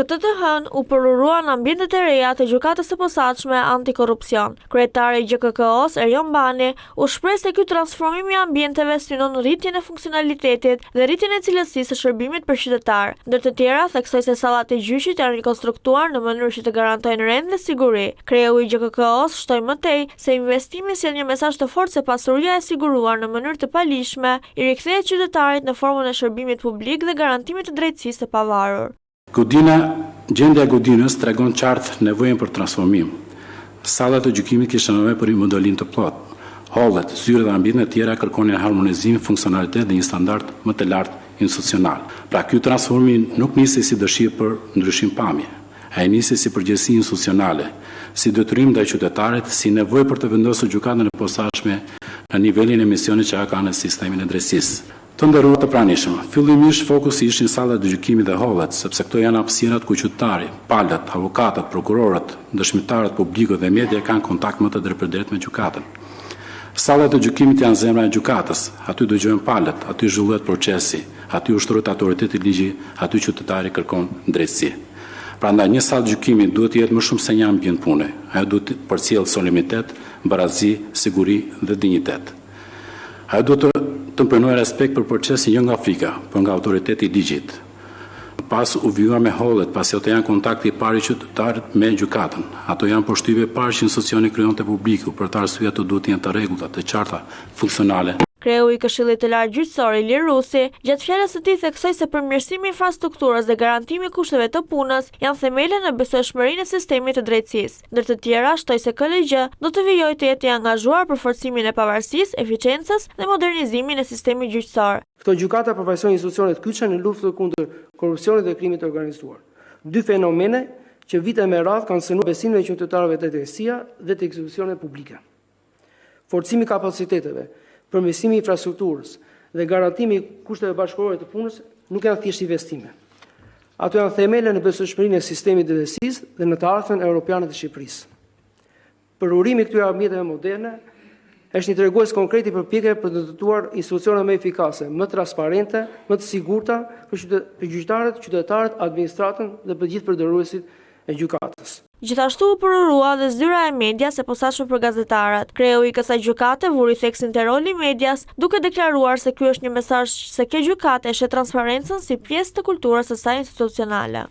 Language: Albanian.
Këtë të hënë u përuruan ambientet e reja të gjykatës së posaçme antikorrupsion. Kryetari i GKK-s, Erjon Bani, u shpreh se ky transformim i ambienteve synon rritjen e funksionalitetit dhe rritjen e cilësisë së shërbimit për qytetar. Ndër të tjera, theksoi se sallat e gjyqit janë rikonstruktuar në mënyrë që të garantojnë rend dhe siguri. Kreu i GKK-s shtoi më tej se investimi sjell një mesazh të fortë se pasuria e siguruar në mënyrë të palishme i rikthehet qytetarit në formën e shërbimit publik dhe garantimit të drejtësisë së pavarur. Gjendja e godinës tregon qartë nevojën për transformim. Sallat e gjykimit kishin nevojë për modelim të plotë. Hallet, zyrët dhe ambientet e tjera kërkonin harmonizim, funksionalitet dhe një standard më të lartë institucional. Pra ky transformim nuk nisi si dëshirë për ndryshim pamje. Ai nisi si përgjegjësi institucionale, si detyrim ndaj qytetarit, si nevojë për të vendosur gjykatën e posaçme në nivelin e misionit që ka në sistemin e drejtësisë. Të nderuar të pranishëm, fillimisht fokusi ishin sallat e gjykimit dhe hallet, sepse këto janë hapësirat ku qytetari, palët, avokatët, prokurorët, dëshmitarët publikut dhe media kanë kontakt më të drejtpërdrejtë me gjykatën. Sallat e gjykimit janë zemra e gjykatës, aty dëgjohen palët, aty zhvillohet procesi, aty ushtrohet autoriteti i ligjit, aty qytetari kërkon drejtësi. Prandaj një sallë gjykimi duhet të jetë më shumë se një ambient pune. Ajo duhet të përcjellë solemnitet, barazi, siguri dhe dinjitet. Ajo duhet të pranojë respekt për procesin jo nga frika, por nga autoriteti i ligjit. Pas u vjuar me hallet, pasi ato janë kontakti i parë i qytetarit me gjykatën. Ato janë përshtypje parë që institucioni krijonte publiku, për të arsye ato duhet të jenë të rregullta, të qarta, funksionale. Kreu i Këshillit të Lartë Gjyqësor Ilir Rusi, gjatë fjalës së tij theksoi se përmirësimi i infrastrukturës dhe garantimi i kushteve të punës janë themele në besueshmërinë e sistemit të drejtësisë. Ndër të tjera, shtoi se KLG do të vijojë të jetë i angazhuar për forcimin e pavarësisë, eficiencës dhe modernizimin e sistemit gjyqësor. Këto gjykata përfaqësojnë institucione të kyçe në luftën kundër korrupsionit dhe krimit të organizuar. Dy fenomene që vite me radhë kanë synuar besimin e qytetarëve te drejtësia dhe te institucionet publike. Forcimi i kapaciteteve, përmirësimi i infrastrukturës dhe garantimi i kushteve bashkëkohore të punës nuk janë thjesht investime. Ato janë themele në besueshmërinë e sistemit të drejtësisë dhe në të ardhmen europiane të Shqipërisë. Përurimi i këtyre ambjenteve moderne është një tregues konkret i përpjekjeve për të ndërtuar institucione më efikase, më transparente, më të sigurta për gjyqtarët, qytetarët, administratën dhe për gjithë përdoruesit e gjykatës. Gjithashtu u përurua dhe zyra e medias e posaçme për gazetarët. Kreu i kësaj gjykate vuri theksin te roli i medias, duke deklaruar se ky është një mesazh se kjo gjykatë e shet transparencën si pjesë të kulturës së saj institucionale.